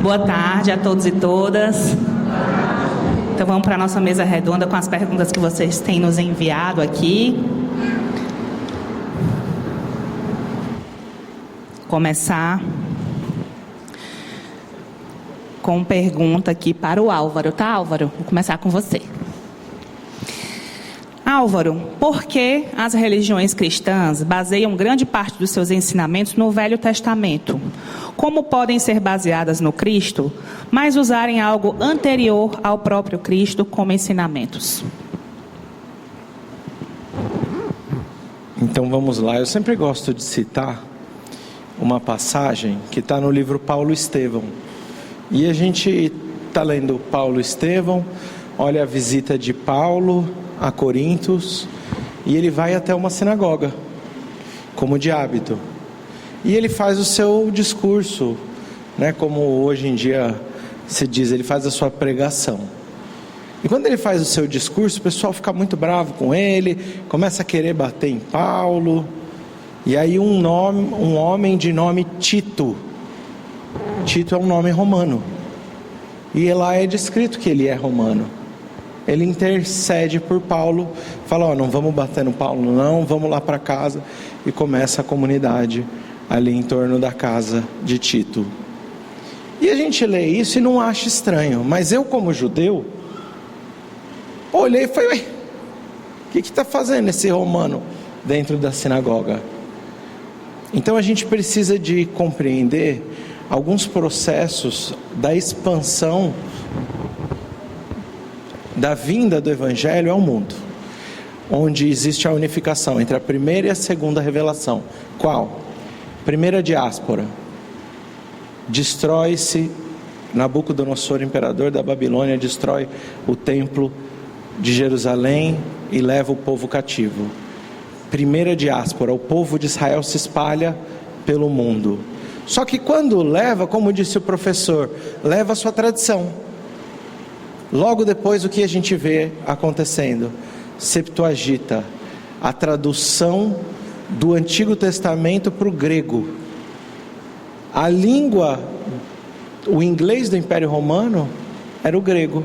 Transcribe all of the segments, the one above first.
Boa tarde a todos e todas. Então vamos para a nossa mesa redonda com as perguntas que vocês têm nos enviado aqui. Começar com pergunta aqui para o Álvaro, tá, Álvaro? Vou começar com você. Álvaro, por que as religiões cristãs baseiam grande parte dos seus ensinamentos no Velho Testamento? Como podem ser baseadas no Cristo, mas usarem algo anterior ao próprio Cristo como ensinamentos? Então vamos lá, eu sempre gosto de citar uma passagem que está no livro Paulo e Estevão. E a gente está lendo Paulo e Estevão, olha a visita de Paulo a Corintos, e ele vai até uma sinagoga, como de hábito. E ele faz o seu discurso, né, como hoje em dia se diz, ele faz a sua pregação. E quando ele faz o seu discurso, o pessoal fica muito bravo com ele, começa a querer bater em Paulo. E aí um homem de nome Tito. Tito é um nome romano. E lá é descrito que ele é romano. Ele intercede por Paulo, fala, não vamos bater no Paulo não, vamos lá para casa. E começa a comunidade ali em torno da casa de Tito. E a gente lê isso e não acha estranho. Mas eu, como judeu, olhei e falei, o que está fazendo esse romano dentro da sinagoga? Então a gente precisa de compreender alguns processos da expansão da vinda do Evangelho ao mundo, onde existe a unificação entre a primeira e a segunda revelação. Qual? Primeira diáspora. Destrói-se, Nabucodonosor, imperador da Babilônia, destrói o templo de Jerusalém e leva o povo cativo. Primeira diáspora, o povo de Israel se espalha pelo mundo. Só que quando leva, como disse o professor, leva a sua tradição. Logo depois, o que a gente vê acontecendo? Septuaginta, a tradução do Antigo Testamento para o grego. A língua, o inglês do Império Romano era o grego.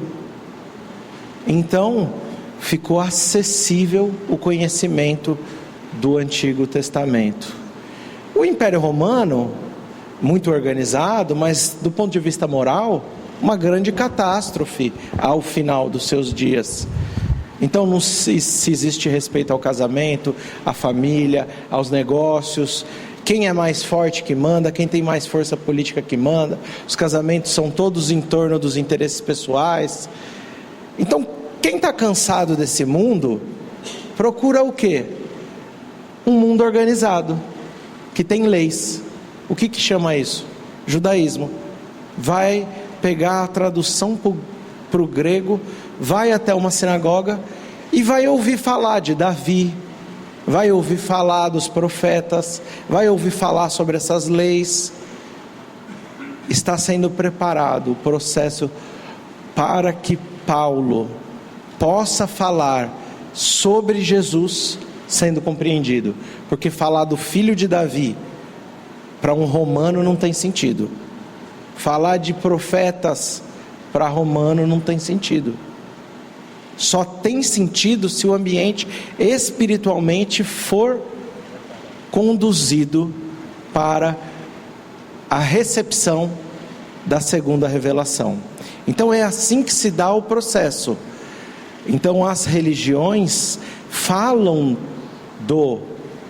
Então, ficou acessível o conhecimento do Antigo Testamento. O Império Romano, muito organizado, mas do ponto de vista moral, uma grande catástrofe ao final dos seus dias. Então não se existe respeito ao casamento, à família, aos negócios, quem é mais forte que manda, quem tem mais força política que manda, os casamentos são todos em torno dos interesses pessoais. Então quem está cansado desse mundo, procura o quê? Um mundo organizado, que tem leis. O que chama isso? Judaísmo. Vai pegar a tradução para o grego, vai até uma sinagoga e vai ouvir falar de Davi, vai ouvir falar dos profetas, vai ouvir falar sobre essas leis. Está sendo preparado o processo para que Paulo possa falar sobre Jesus sendo compreendido, porque falar do filho de Davi para um romano não tem sentido. Falar de profetas para romano não tem sentido. Só tem sentido se o ambiente espiritualmente for conduzido para a recepção da segunda revelação. Então é assim que se dá o processo. Então as religiões falam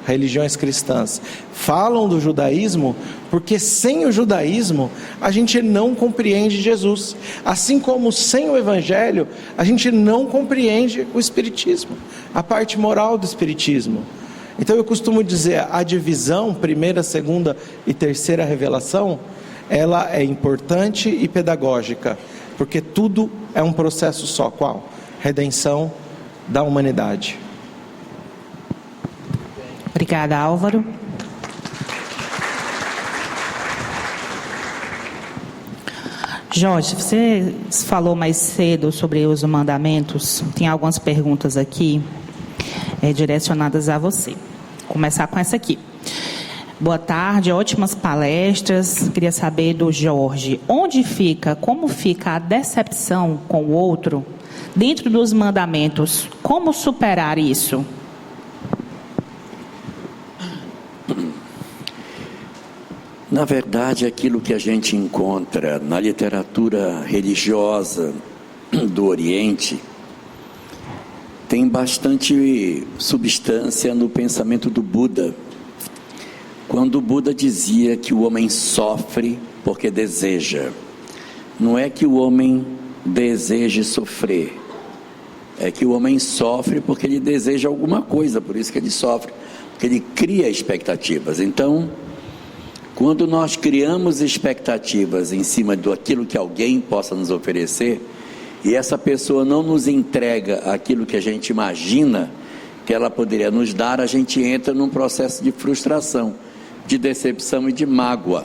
religiões cristãs falam do judaísmo, porque sem o judaísmo a gente não compreende Jesus, assim como sem o evangelho a gente não compreende o espiritismo, a parte moral do espiritismo. Então eu costumo dizer, a divisão, primeira, segunda e terceira revelação, ela é importante e pedagógica, porque tudo é um processo só. Qual? Redenção da humanidade. Obrigada, Álvaro. Jorge, você falou mais cedo sobre os mandamentos. Tem algumas perguntas aqui direcionadas a você. Vou começar com essa aqui. Boa tarde, ótimas palestras. Queria saber do Jorge, como fica a decepção com o outro dentro dos mandamentos? Como superar isso? Na verdade, aquilo que a gente encontra na literatura religiosa do Oriente tem bastante substância no pensamento do Buda. Quando o Buda dizia que o homem sofre porque deseja, não é que o homem deseje sofrer, é que o homem sofre porque ele deseja alguma coisa, por isso que ele sofre, porque ele cria expectativas. Então, quando nós criamos expectativas em cima daquilo que alguém possa nos oferecer, e essa pessoa não nos entrega aquilo que a gente imagina que ela poderia nos dar, a gente entra num processo de frustração, de decepção e de mágoa.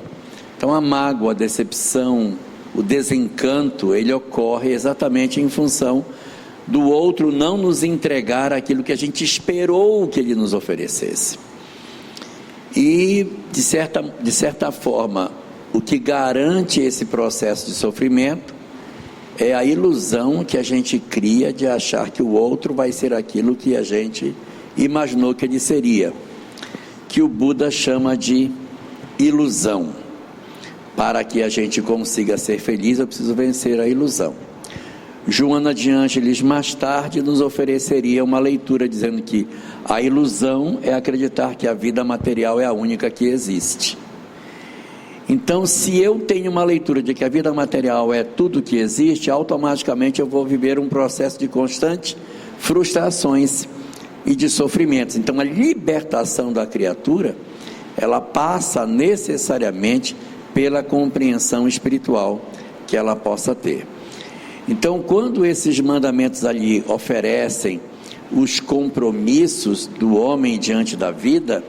Então a mágoa, a decepção, o desencanto, ele ocorre exatamente em função do outro não nos entregar aquilo que a gente esperou que ele nos oferecesse. E de certa forma, o que garante esse processo de sofrimento é a ilusão que a gente cria de achar que o outro vai ser aquilo que a gente imaginou que ele seria, que o Buda chama de ilusão. Para que a gente consiga ser feliz, eu preciso vencer a ilusão. Joana de Ângeles, mais tarde, nos ofereceria uma leitura dizendo que a ilusão é acreditar que a vida material é a única que existe. Então, se eu tenho uma leitura de que a vida material é tudo que existe, automaticamente eu vou viver um processo de constante frustrações e de sofrimentos. Então, a libertação da criatura, ela passa necessariamente pela compreensão espiritual que ela possa ter. Então, quando esses mandamentos ali oferecem os compromissos do homem diante da vida,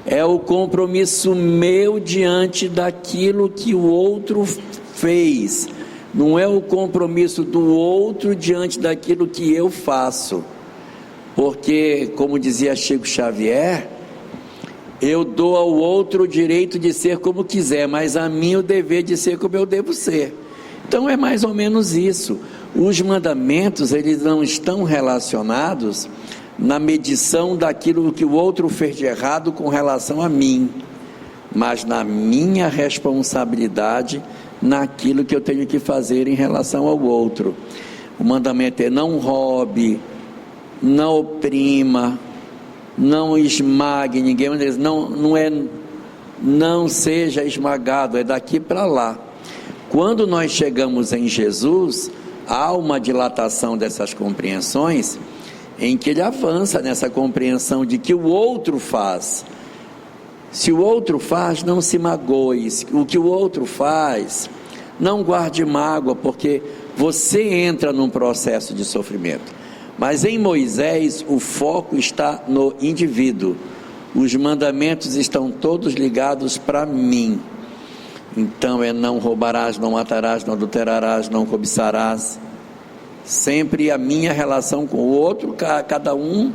é o compromisso meu diante daquilo que o outro fez, não é o compromisso do outro diante daquilo que eu faço, porque, como dizia Chico Xavier, eu dou ao outro o direito de ser como quiser, mas a mim o dever de ser como eu devo ser. Então é mais ou menos isso. Os mandamentos, eles não estão relacionados na medição daquilo que o outro fez de errado com relação a mim, mas na minha responsabilidade naquilo que eu tenho que fazer em relação ao outro. O mandamento é: não roube, não oprima, não esmague ninguém, não seja esmagado, é daqui para lá. Quando nós chegamos em Jesus, há uma dilatação dessas compreensões, em que ele avança nessa compreensão de que o outro faz. Se o outro faz, não se magoe. O que o outro faz, não guarde mágoa, porque você entra num processo de sofrimento. Mas em Moisés, o foco está no indivíduo. Os mandamentos estão todos ligados para mim. Então é: não roubarás, não matarás, não adulterarás, não cobiçarás. Sempre a minha relação com o outro, cada um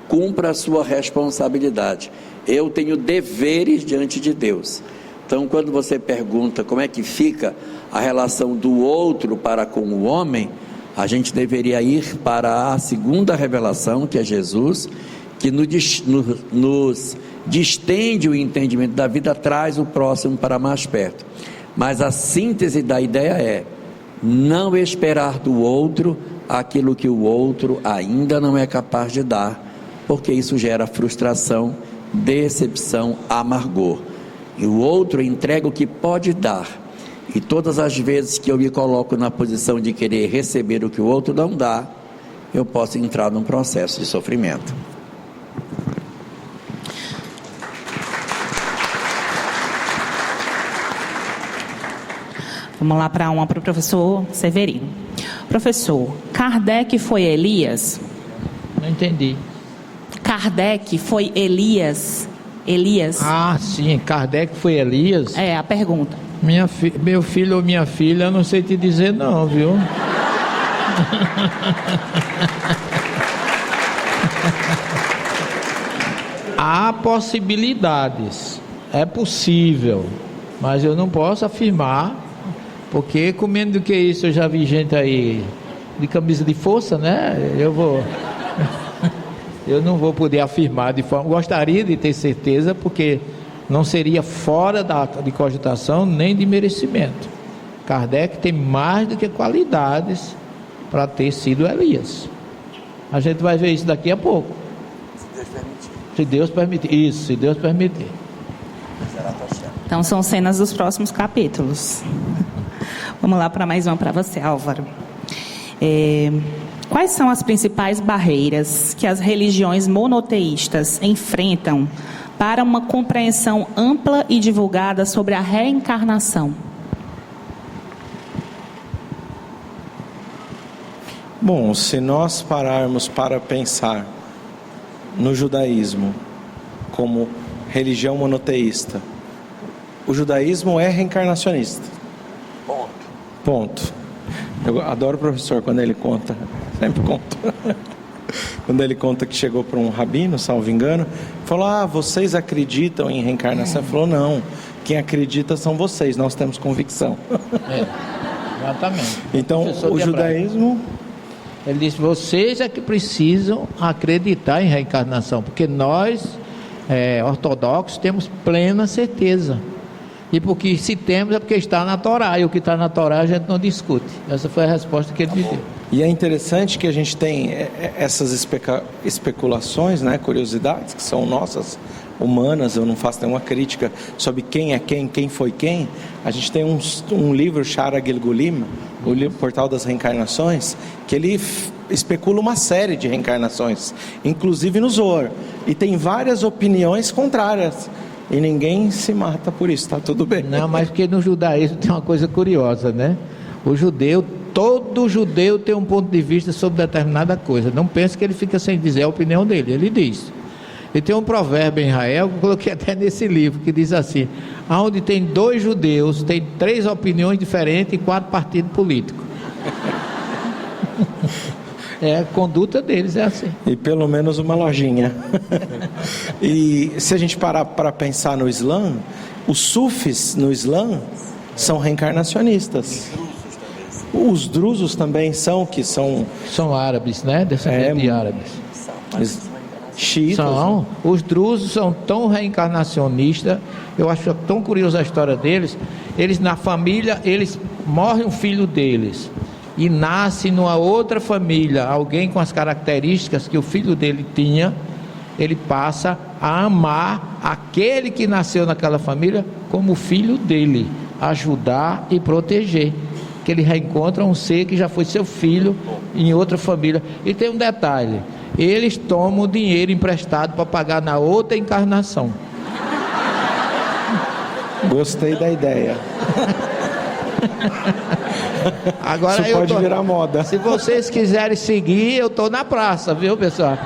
cumpra a sua responsabilidade. Eu tenho deveres diante de Deus. Então, quando você pergunta como é que fica a relação do outro para com o homem, a gente deveria ir para a segunda revelação, que é Jesus, que nos distende o entendimento da vida, traz o próximo para mais perto. Mas a síntese da ideia é: não esperar do outro aquilo que o outro ainda não é capaz de dar, porque isso gera frustração, decepção, amargor. E o outro entrega o que pode dar, e todas as vezes que eu me coloco na posição de querer receber o que o outro não dá, eu posso entrar num processo de sofrimento. Vamos lá para o professor Severino. Professor, Kardec foi Elias? Não entendi. Kardec foi Elias? Ah, sim, Kardec foi Elias? É a pergunta. Meu filho ou minha filha, eu não sei te dizer não, viu? Há possibilidades. É possível, mas eu não posso afirmar, porque comendo do que isso eu já vi gente aí de camisa de força, né? Eu não vou poder afirmar de forma... Gostaria de ter certeza, porque não seria fora de cogitação nem de merecimento. Kardec tem mais do que qualidades para ter sido Elias. A gente vai ver isso daqui a pouco. Se Deus permitir. Isso, se Deus permitir. Então são cenas dos próximos capítulos. Vamos lá para mais uma para você, Álvaro. Quais são as principais barreiras que as religiões monoteístas enfrentam para uma compreensão ampla e divulgada sobre a reencarnação? Bom, se nós pararmos para pensar no judaísmo como religião monoteísta, o judaísmo é reencarnacionista. Ponto. Eu adoro o professor quando ele conta, sempre conto. Quando ele conta que chegou para um rabino, salvo engano, falou: vocês acreditam em reencarnação? Ele falou: não, quem acredita são vocês, nós temos convicção. Exatamente. Então, o judaísmo... Ele disse: vocês é que precisam acreditar em reencarnação, porque nós, ortodoxos, temos plena certeza. E porque se temos é porque está na Torá, e o que está na Torá a gente não discute. Essa foi a resposta que ele me deu. E é interessante que a gente tem essas especulações, né, curiosidades, que são nossas, humanas. Eu não faço nenhuma crítica sobre quem é quem foi quem. A gente tem um livro, Shara Gilgulim, o livro Portal das Reencarnações, que ele especula uma série de reencarnações, inclusive no Zohar, e tem várias opiniões contrárias, e ninguém se mata por isso, está tudo bem. Não, mas porque no judaísmo tem uma coisa curiosa, né? Todo judeu tem um ponto de vista sobre determinada coisa. Não pense que ele fica sem dizer a opinião dele. Ele diz. E tem um provérbio em Israel, que eu coloquei até nesse livro, que diz assim: onde tem 2 judeus, tem 3 opiniões diferentes e 4 partidos políticos. A conduta deles é assim. E pelo menos uma lojinha. E se a gente parar para pensar no Islã, os sufis no Islã são reencarnacionistas. Os drusos também são árabes, né? Descendentes de árabes. Xiitas. Os drusos são tão reencarnacionistas. Eu acho tão curiosa a história deles. Eles na família, morre um filho deles e nasce numa outra família alguém com as características que o filho dele tinha. Ele passa a amar aquele que nasceu naquela família como filho dele, ajudar e proteger. Que ele reencontra um ser que já foi seu filho em outra família. E tem um detalhe: eles tomam o dinheiro emprestado para pagar na outra encarnação. Gostei da ideia. Agora isso pode virar moda. Se vocês quiserem seguir, eu estou na praça, viu, pessoal?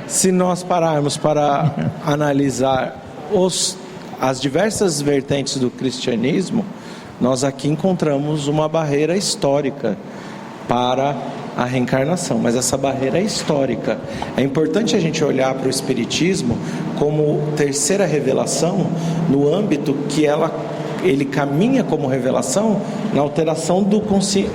Se nós pararmos para analisar as diversas vertentes do cristianismo, nós aqui encontramos uma barreira histórica para a reencarnação, mas essa barreira é histórica. É importante a gente olhar para o Espiritismo como terceira revelação, no âmbito que ele caminha como revelação na alteração do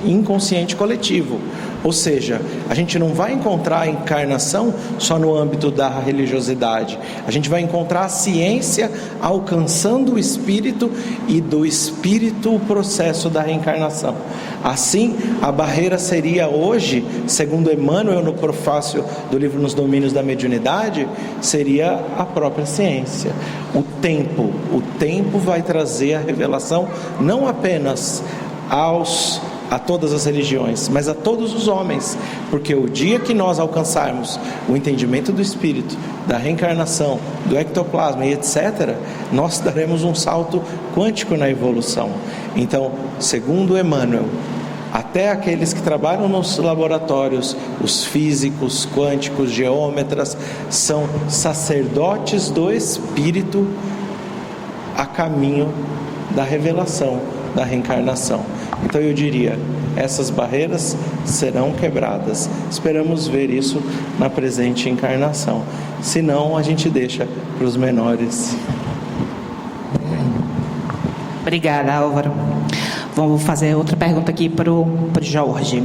inconsciente coletivo. Ou seja, a gente não vai encontrar a encarnação só no âmbito da religiosidade. A gente vai encontrar a ciência alcançando o espírito, e do espírito o processo da reencarnação. Assim, a barreira seria hoje, segundo Emmanuel no prefácio do livro Nos Domínios da Mediunidade, seria a própria ciência. O tempo vai trazer a revelação não apenas a todas as religiões, mas a todos os homens, porque o dia que nós alcançarmos o entendimento do espírito, da reencarnação, do ectoplasma e etc., nós daremos um salto quântico na evolução. Então, segundo Emmanuel, até aqueles que trabalham nos laboratórios, os físicos, quânticos, geômetras, são sacerdotes do espírito a caminho da revelação, da reencarnação. Então eu diria, essas barreiras serão quebradas. Esperamos ver isso na presente encarnação. Se não, a gente deixa para os menores. Obrigada, Álvaro. Vamos fazer outra pergunta aqui para o Jorge.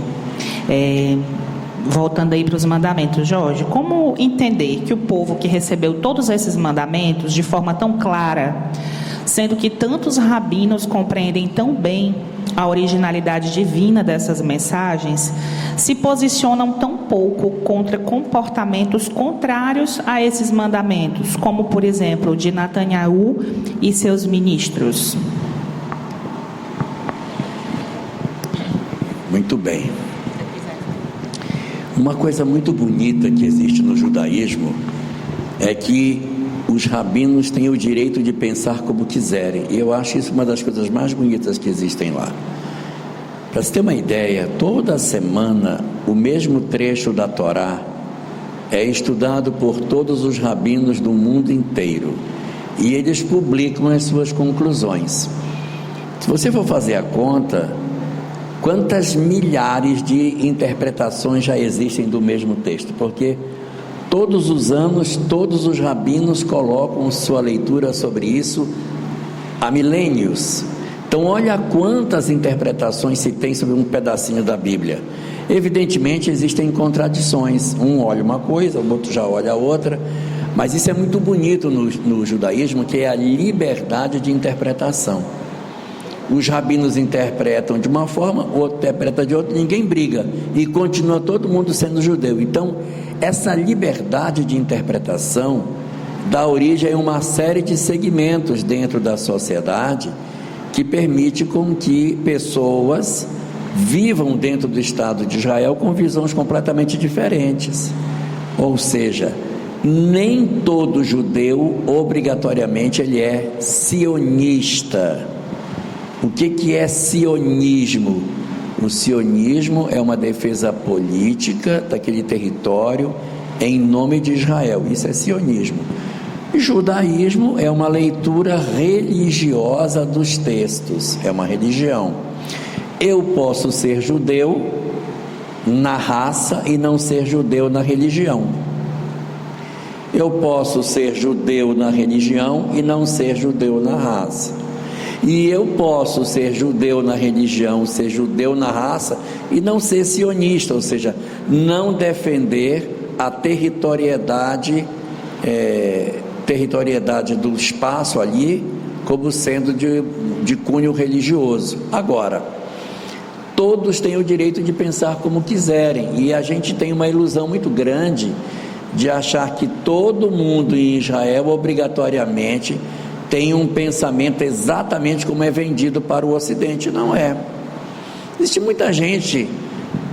Voltando aí para os mandamentos, Jorge, como entender que o povo que recebeu todos esses mandamentos de forma tão clara, sendo que tantos rabinos compreendem tão bem a originalidade divina dessas mensagens, se posicionam tão pouco contra comportamentos contrários a esses mandamentos, como, por exemplo, o de Netanyahu e seus ministros? Muito bem. Uma coisa muito bonita que existe no judaísmo é que os rabinos têm o direito de pensar como quiserem. E eu acho isso uma das coisas mais bonitas que existem lá. Para você ter uma ideia, toda semana o mesmo trecho da Torá é estudado por todos os rabinos do mundo inteiro. E eles publicam as suas conclusões. Se você for fazer a conta, quantas milhares de interpretações já existem do mesmo texto? Porque todos os anos, todos os rabinos colocam sua leitura sobre isso há milênios. Então, olha quantas interpretações se tem sobre um pedacinho da Bíblia. Evidentemente, existem contradições. Um olha uma coisa, o outro já olha a outra. Mas isso é muito bonito no judaísmo, que é a liberdade de interpretação. Os rabinos interpretam de uma forma, o outro interpreta de outra, ninguém briga. E continua todo mundo sendo judeu. Então, essa liberdade de interpretação dá origem a uma série de segmentos dentro da sociedade que permite com que pessoas vivam dentro do Estado de Israel com visões completamente diferentes. Ou seja, nem todo judeu obrigatoriamente ele é sionista. O que é sionismo? O sionismo é uma defesa política daquele território em nome de Israel. Isso é sionismo. Judaísmo é uma leitura religiosa dos textos, é uma religião. Eu posso ser judeu na raça e não ser judeu na religião. Eu posso ser judeu na religião e não ser judeu na raça. E eu posso ser judeu na religião, ser judeu na raça e não ser sionista, ou seja, não defender a territorialidade do espaço ali como sendo de cunho religioso. Agora, todos têm o direito de pensar como quiserem, e a gente tem uma ilusão muito grande de achar que todo mundo em Israel obrigatoriamente tem um pensamento exatamente como é vendido para o Ocidente. Não é. Existe muita gente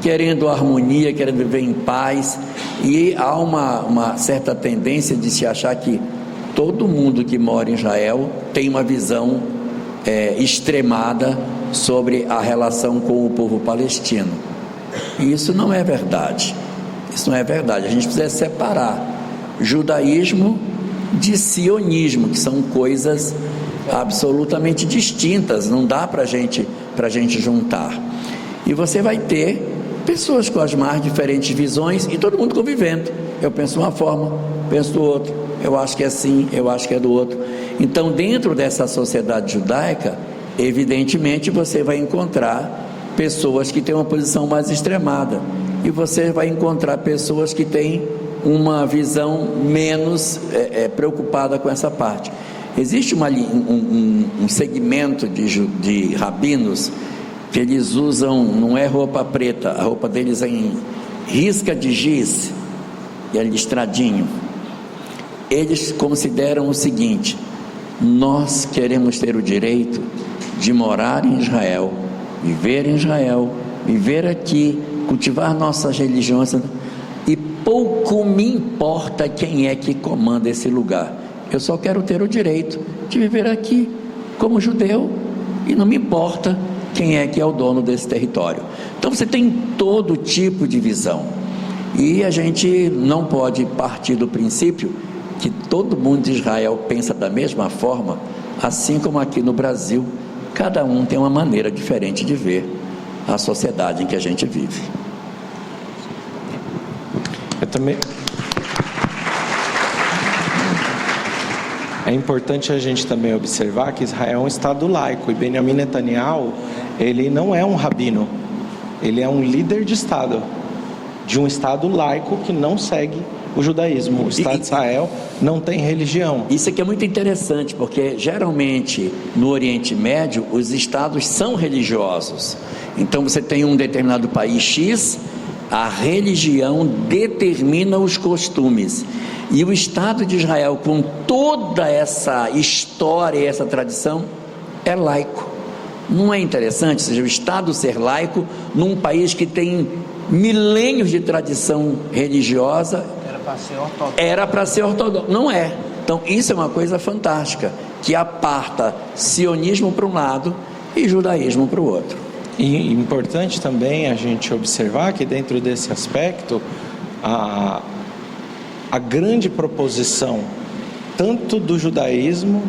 querendo harmonia, querendo viver em paz, e há uma certa tendência de se achar que todo mundo que mora em Israel tem uma visão extremada sobre a relação com o povo palestino. E isso não é verdade. Isso não é verdade. A gente precisa separar judaísmo de sionismo, que são coisas absolutamente distintas. Não dá para gente juntar. E você vai ter pessoas com as mais diferentes visões e todo mundo convivendo. Eu penso de uma forma, penso do outro, eu acho que é assim, eu acho que é do outro. Então, dentro dessa sociedade judaica, evidentemente você vai encontrar pessoas que têm uma posição mais extremada, e você vai encontrar pessoas que têm uma visão menos preocupada com essa parte. Existe um segmento de rabinos que eles usam, não é roupa preta, a roupa deles é em risca de giz, e é listradinho. Eles consideram o seguinte: nós queremos ter o direito de morar em Israel, viver aqui, cultivar nossas religiões, e pouco me importa quem é que comanda esse lugar. Eu só quero ter o direito de viver aqui como judeu, e não me importa quem é que é o dono desse território. Então você tem todo tipo de visão, e a gente não pode partir do princípio que todo mundo de Israel pensa da mesma forma, assim como aqui no Brasil cada um tem uma maneira diferente de ver a sociedade em que a gente vive. Eu também... É importante a gente também observar que Israel é um estado laico, e Benjamin Netanyahu, ele não é um rabino, ele é um líder de estado, de um estado laico que não segue o judaísmo. O Estado de Israel não tem religião. Isso aqui é muito interessante, porque geralmente no Oriente Médio os estados são religiosos. Então você tem um determinado país X, a religião determina os costumes. E o Estado de Israel, com toda essa história e essa tradição, é laico. Não é interessante? Ou seja, o Estado ser laico num país que tem milênios de tradição religiosa. Era para ser ortodoxo. Não é. Então isso é uma coisa fantástica, que aparta sionismo para um lado e judaísmo para o outro. E importante também a gente observar que dentro desse aspecto, a grande proposição tanto do judaísmo,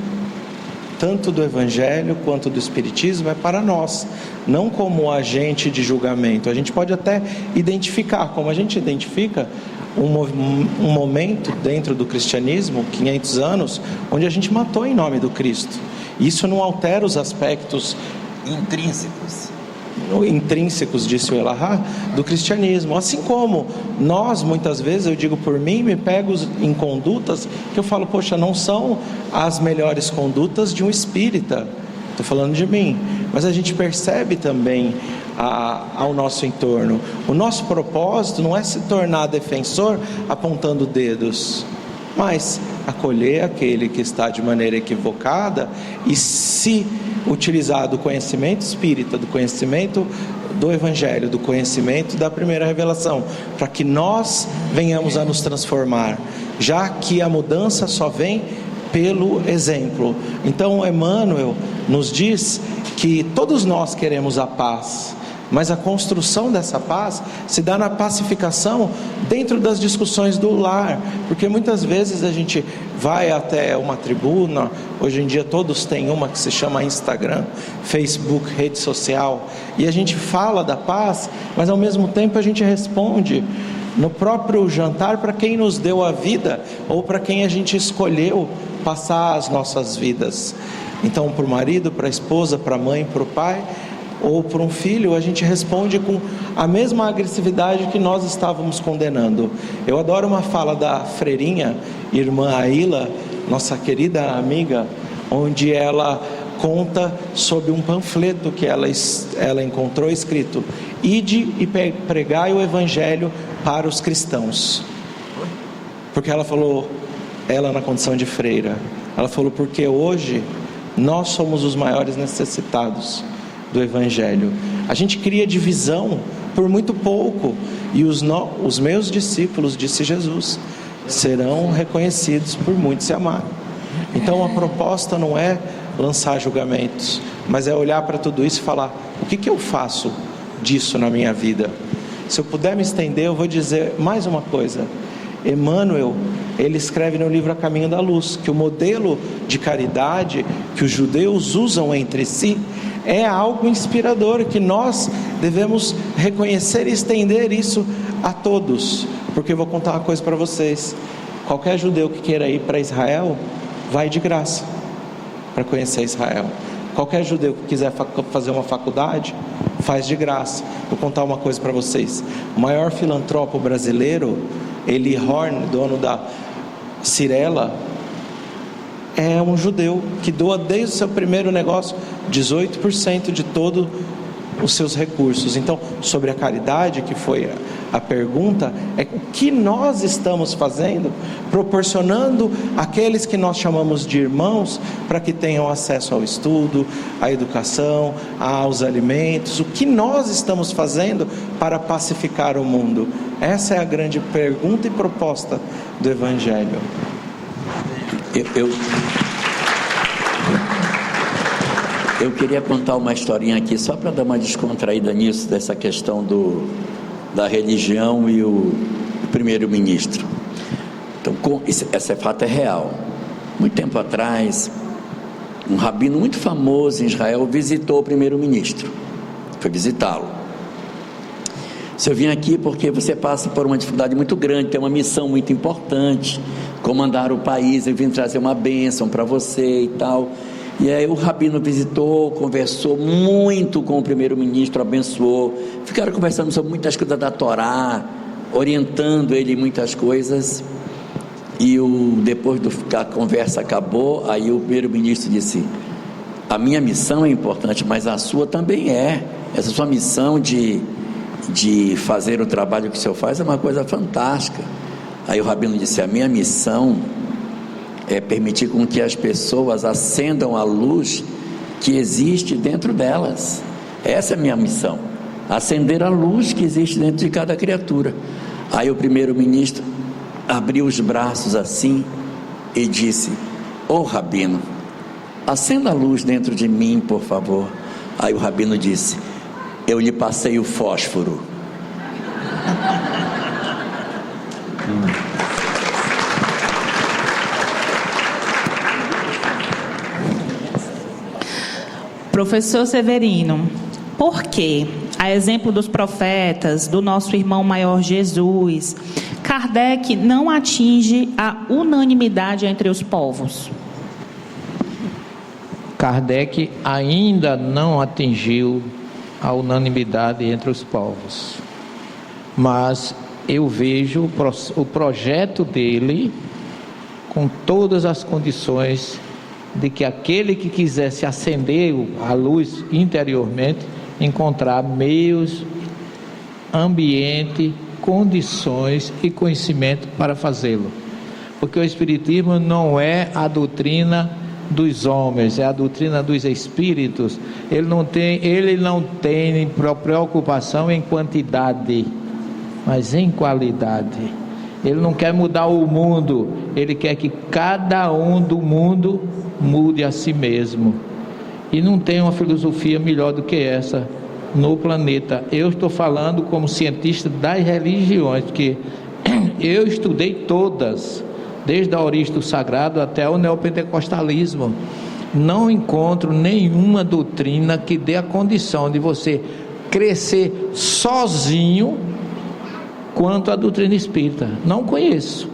tanto do evangelho quanto do espiritismo é para nós, não como agente de julgamento. A gente pode até identificar, como a gente identifica um momento dentro do cristianismo, 500 anos, onde a gente matou em nome do Cristo. Isso não altera os aspectos intrínsecos, disse o Elahá, do cristianismo. Assim como nós, muitas vezes, eu digo por mim, me pego em condutas que eu falo, poxa, não são as melhores condutas de um espírita, estou falando de mim, mas a gente percebe também ao nosso entorno. O nosso propósito não é se tornar defensor apontando dedos, mas acolher aquele que está de maneira equivocada e se utilizar do conhecimento espírita, do conhecimento do evangelho, do conhecimento da primeira revelação, para que nós venhamos a nos transformar, já que a mudança só vem pelo exemplo. Então Emmanuel nos diz que todos nós queremos a paz, mas a construção dessa paz se dá na pacificação dentro das discussões do lar, porque muitas vezes a gente vai até uma tribuna, hoje em dia todos têm uma que se chama Instagram, Facebook, rede social, e a gente fala da paz, mas ao mesmo tempo a gente responde no próprio jantar para quem nos deu a vida, ou para quem a gente escolheu passar as nossas vidas. Então para o marido, para a esposa, para a mãe, para o pai, ou para um filho, a gente responde com a mesma agressividade que nós estávamos condenando. Eu adoro uma fala da freirinha, irmã Aila, nossa querida amiga, onde ela conta sobre um panfleto que ela encontrou escrito: ide e pregai o evangelho para os cristãos. Porque ela falou, ela na condição de freira, ela falou, porque hoje nós somos os maiores necessitados do evangelho. A gente cria divisão por muito pouco, e os meus discípulos, disse Jesus, serão reconhecidos por muito se amar. Então a proposta não é lançar julgamentos, mas é olhar para tudo isso e falar, o que eu faço disso na minha vida? Se eu puder me estender, eu vou dizer mais uma coisa. Emmanuel, ele escreve no livro A Caminho da Luz, que o modelo de caridade que os judeus usam entre si é algo inspirador, que nós devemos reconhecer e estender isso a todos. Porque eu vou contar uma coisa para vocês: qualquer judeu que queira ir para Israel, vai de graça para conhecer Israel. Qualquer judeu que quiser fazer uma faculdade, faz de graça. Vou contar uma coisa para vocês: o maior filantropo brasileiro, Eli Horn, dono da Cirela, é um judeu que doa desde o seu primeiro negócio 18% de todos os seus recursos. Então, sobre a caridade, que foi a pergunta, é o que nós estamos fazendo, proporcionando aqueles que nós chamamos de irmãos, para que tenham acesso ao estudo, à educação, aos alimentos. O que nós estamos fazendo para pacificar o mundo? Essa é a grande pergunta e proposta do Evangelho. Eu queria contar uma historinha aqui, só para dar uma descontraída nisso, dessa questão da religião e o primeiro-ministro. Então, esse fato é real. Muito tempo atrás, um rabino muito famoso em Israel visitou o primeiro-ministro, foi visitá-lo. Eu vim aqui porque você passa por uma dificuldade muito grande, tem uma missão muito importante, comandar o país, eu vim trazer uma bênção para você e tal. E aí o rabino visitou, conversou muito com o primeiro-ministro, abençoou, ficaram conversando sobre muitas coisas da Torá, orientando ele em muitas coisas. E depois que a conversa acabou, aí o primeiro-ministro disse: a minha missão é importante, mas a sua também é. Essa sua missão de fazer o trabalho que o senhor faz é uma coisa fantástica. Aí o rabino disse: a minha missão é permitir com que as pessoas acendam a luz que existe dentro delas. Essa é a minha missão, acender a luz que existe dentro de cada criatura. Aí o primeiro-ministro abriu os braços assim e disse: ô rabino, acenda a luz dentro de mim, por favor. Aí o rabino disse: eu lhe passei o fósforo. Professor Severino, por que, a exemplo dos profetas, do nosso irmão maior Jesus, Kardec não atinge a unanimidade entre os povos? Kardec ainda não atingiu a unanimidade entre os povos, mas eu vejo o projeto dele com todas as condições de que aquele que quisesse acender a luz interiormente, encontrar meios, ambiente, condições e conhecimento para fazê-lo, porque o Espiritismo não é a doutrina dos homens, é a doutrina dos espíritos. Ele não tem preocupação em quantidade, mas em qualidade. Ele não quer mudar o mundo, ele quer que cada um do mundo mude a si mesmo. E não tem uma filosofia melhor do que essa no planeta. Eu estou falando como cientista das religiões, que eu estudei todas, desde a origem do sagrado até o neopentecostalismo. Não encontro nenhuma doutrina que dê a condição de você crescer sozinho quanto a doutrina espírita. Não conheço.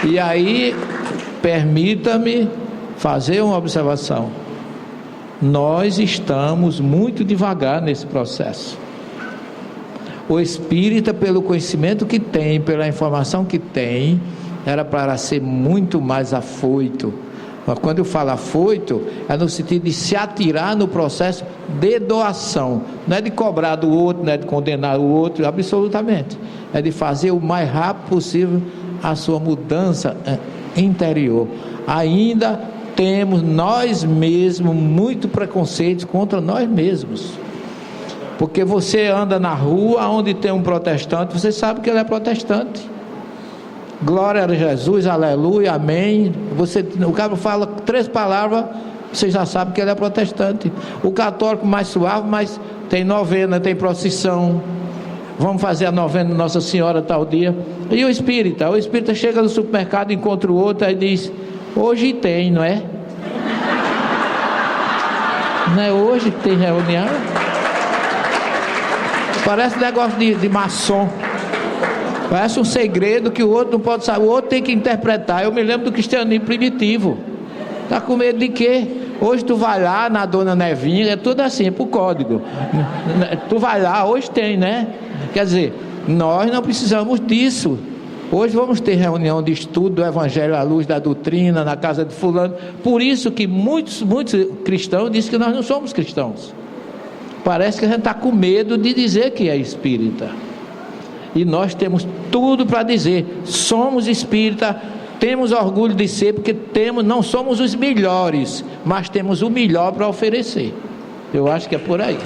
E aí, permita-me fazer uma observação. Nós estamos muito devagar nesse processo. O espírita, pelo conhecimento que tem, pela informação que tem, era para ser muito mais afoito. Mas quando eu falo afoito, é no sentido de se atirar no processo de doação. Não é de cobrar do outro, não é de condenar o outro, absolutamente. É de fazer o mais rápido possível a sua mudança interior. Ainda temos nós mesmos muito preconceito contra nós mesmos. Porque você anda na rua onde tem um protestante, você sabe que ele é protestante. Glória a Jesus, aleluia, amém. O cara fala 3 palavras, você já sabe que ele é protestante. O católico mais suave, mas tem novena, tem procissão. Vamos fazer a novena de Nossa Senhora tal dia. E o espírita chega no supermercado, encontra o outro e diz: hoje tem, não é? Não é hoje que tem reunião? Parece negócio de maçom. Parece um segredo que o outro não pode saber, o outro tem que interpretar. Eu me lembro do cristianismo primitivo. Está com medo de quê? Hoje tu vai lá na Dona Nevinha, é tudo assim, é por código. Tu vai lá, hoje tem, né? Quer dizer, nós não precisamos disso. Hoje vamos ter reunião de estudo do Evangelho à luz da doutrina, na casa de fulano. Por isso que muitos cristãos dizem que nós não somos cristãos. Parece que a gente está com medo de dizer que é espírita. E nós temos tudo para dizer: somos espírita, temos orgulho de ser, porque não somos os melhores, mas temos o melhor para oferecer. Eu acho que é por aí.